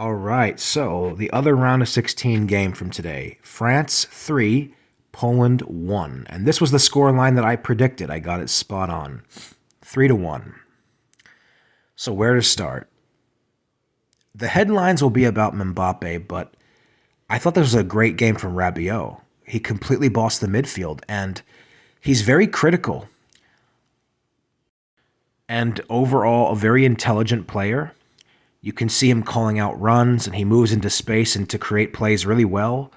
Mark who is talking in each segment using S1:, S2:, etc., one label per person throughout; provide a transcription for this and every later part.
S1: All right, so the other round of 16 game from today. France 3, Poland 1. And this was the score line that I predicted. I got it spot on. 3 to 1. So where to start? The headlines will be about Mbappe, but I thought this was a great game from Rabiot. He completely bossed the midfield, and he's very critical and overall a very intelligent player. You can see him calling out runs, and he moves into space and to create plays really well.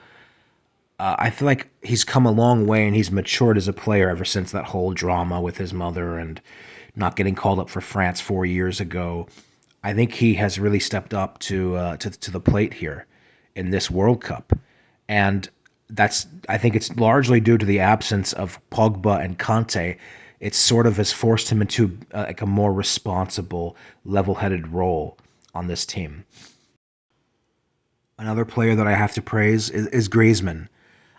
S1: I feel like he's come a long way and he's matured as a player ever since that whole drama with his mother and not getting called up for France 4 years ago. I think he has really stepped up to the plate here in this World Cup, and that's I think it's largely due to the absence of Pogba and Conte. It sort of has forced him into like a more responsible, level-headed role on this team. Another player that I have to praise is Griezmann.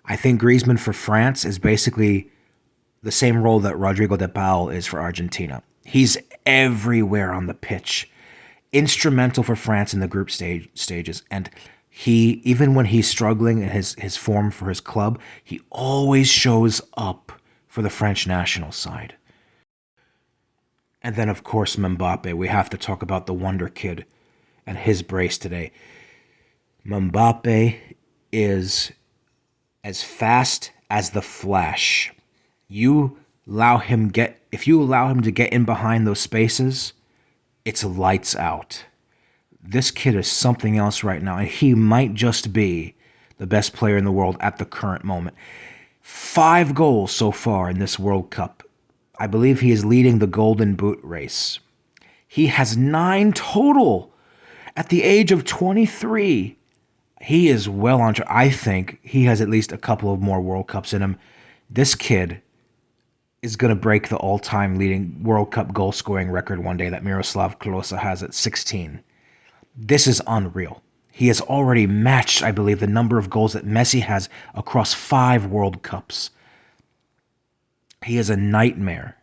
S1: I think Griezmann for France is basically the same role that Rodrigo de Paul is for Argentina. He's everywhere on the pitch, instrumental for France in the group stages, and he even when he's struggling in his form for his club, he always shows up for the French national side. And then of course Mbappe, we have to talk about the wonder kid and his brace today. Mbappe is as fast as the Flash. You allow him get if you allow him to get in behind those spaces, it's lights out. This kid is something else right now, and he might just be the best player in the world at the current moment. 5 goals so far in this World Cup. I believe he is leading the Golden Boot race. He has 9 total at the age of 23. He is well on track. I think he has at least a couple of more World Cups in him. This kid is going to break the all-time leading World Cup goal-scoring record one day that Miroslav Klose has at 16. This is unreal. He has already matched, I believe, the number of goals that Messi has across 5 World Cups. He is a nightmare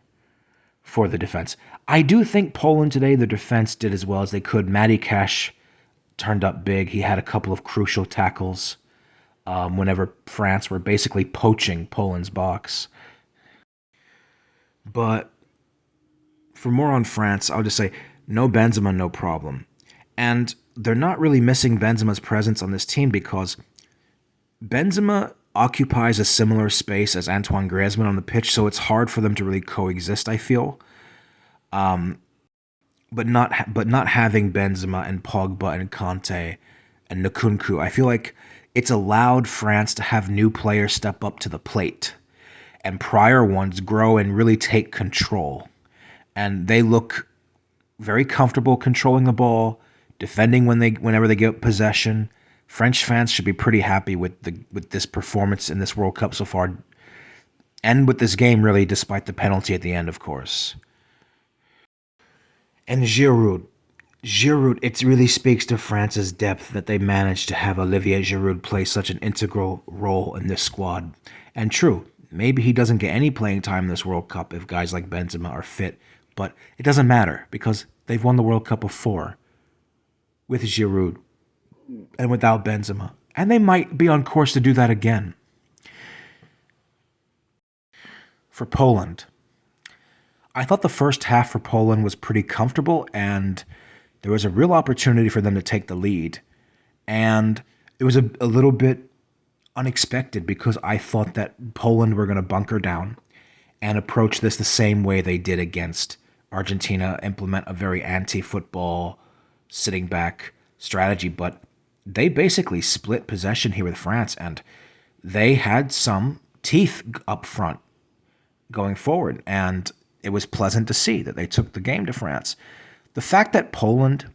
S1: for the defense. I do think Poland today, the defense did as well as they could. Matty Cash turned up big. He had a couple of crucial tackles whenever France were basically poaching Poland's box. But for more on France, I'll just say no Benzema, no problem. And they're not really missing Benzema's presence on this team because Benzema occupies a similar space as Antoine Griezmann on the pitch, so it's hard for them to really coexist, I feel. Um, but not having Benzema and Pogba and Conte and Nkunku, I feel like it's allowed France to have new players step up to the plate and prior ones grow and really take control. And they look very comfortable controlling the ball, defending whenever they get possession. French fans should be pretty happy with this performance in this World Cup so far, and with this game really, despite the penalty at the end, of course. And Giroud, it really speaks to France's depth that they managed to have Olivier Giroud play such an integral role in this squad. And true, maybe he doesn't get any playing time in this World Cup if guys like Benzema are fit, but it doesn't matter because they've won the World Cup before with Giroud and without Benzema. And they might be on course to do that again. For Poland, I thought the first half for Poland was pretty comfortable, and there was a real opportunity for them to take the lead. And it was a little bit unexpected because I thought that Poland were going to bunker down and approach this the same way they did against Argentina, implement a very anti-football, sitting back strategy. But they basically split possession here with France, and they had some teeth up front going forward. And it was pleasant to see that they took the game to France. The fact that Poland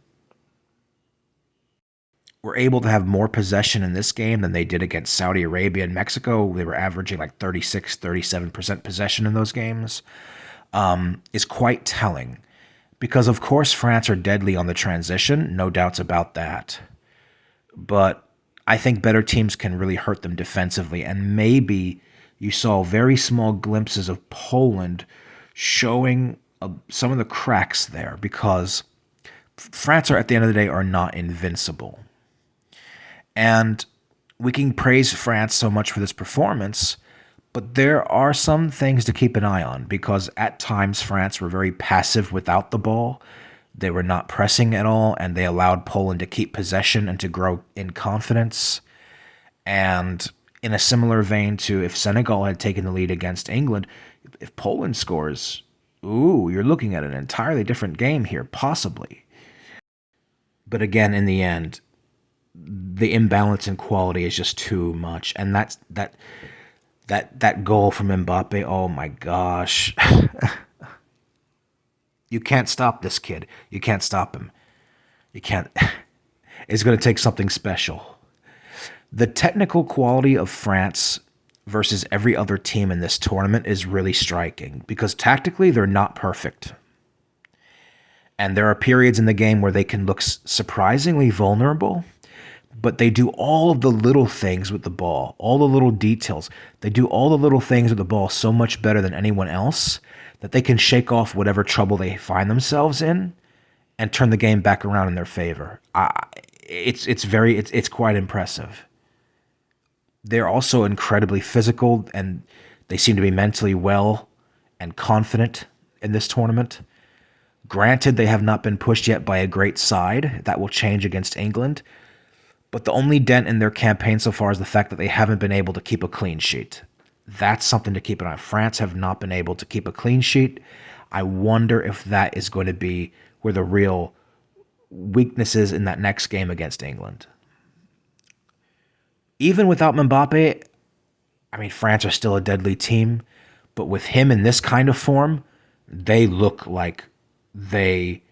S1: were able to have more possession in this game than they did against Saudi Arabia and Mexico, they were averaging like 36, 37% possession in those games, is quite telling. Because, of course, France are deadly on the transition, no doubts about that. But I think better teams can really hurt them defensively, and maybe you saw very small glimpses of Poland showing some of the cracks there because France are, at the end of the day, are not invincible. And we can praise France so much for this performance, but there are some things to keep an eye on because at times France were very passive without the ball. They were not pressing at all, and they allowed Poland to keep possession and to grow in confidence. And in a similar vein to if Senegal had taken the lead against England, if Poland scores, ooh, you're looking at an entirely different game here, possibly. But again, in the end, the imbalance in quality is just too much, and that goal from Mbappe. Oh my gosh, you can't stop this kid. You can't stop him. You can't. It's going to take something special. The technical quality of France versus every other team in this tournament is really striking because tactically they're not perfect. And there are periods in the game where they can look surprisingly vulnerable, but they do all of the little things with the ball, all the little details. They do all the little things with the ball so much better than anyone else that they can shake off whatever trouble they find themselves in and turn the game back around in their favor. It's quite impressive. They're also incredibly physical, and they seem to be mentally well and confident in this tournament. Granted, they have not been pushed yet by a great side. That will change against England. But the only dent in their campaign so far is the fact that they haven't been able to keep a clean sheet. That's something to keep an eye on. France have not been able to keep a clean sheet. I wonder if that is going to be where the real weakness is in that next game against England. Even without Mbappe, I mean, France are still a deadly team, but with him in this kind of form, they look like they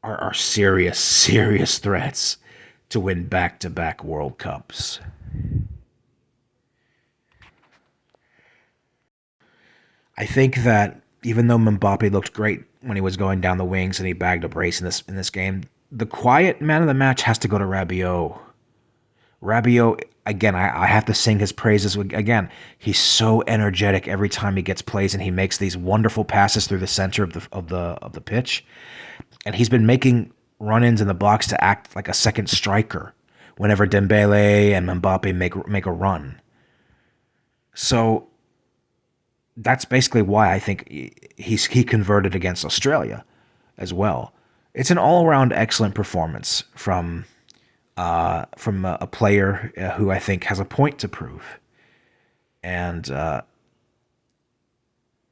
S1: are serious, serious threats to win back-to-back World Cups. I think that even though Mbappe looked great when he was going down the wings and he bagged a brace in this game, the quiet man of the match has to go to Rabiot. Rabiot, again, I have to sing his praises again. He's so energetic every time he gets plays, and he makes these wonderful passes through the center of the pitch. And he's been making run-ins in the box to act like a second striker whenever Dembele and Mbappe make a run. So that's basically why I think he converted against Australia as well. It's an all-around excellent performance from a player who I think has a point to prove, and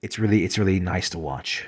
S1: it's really nice to watch.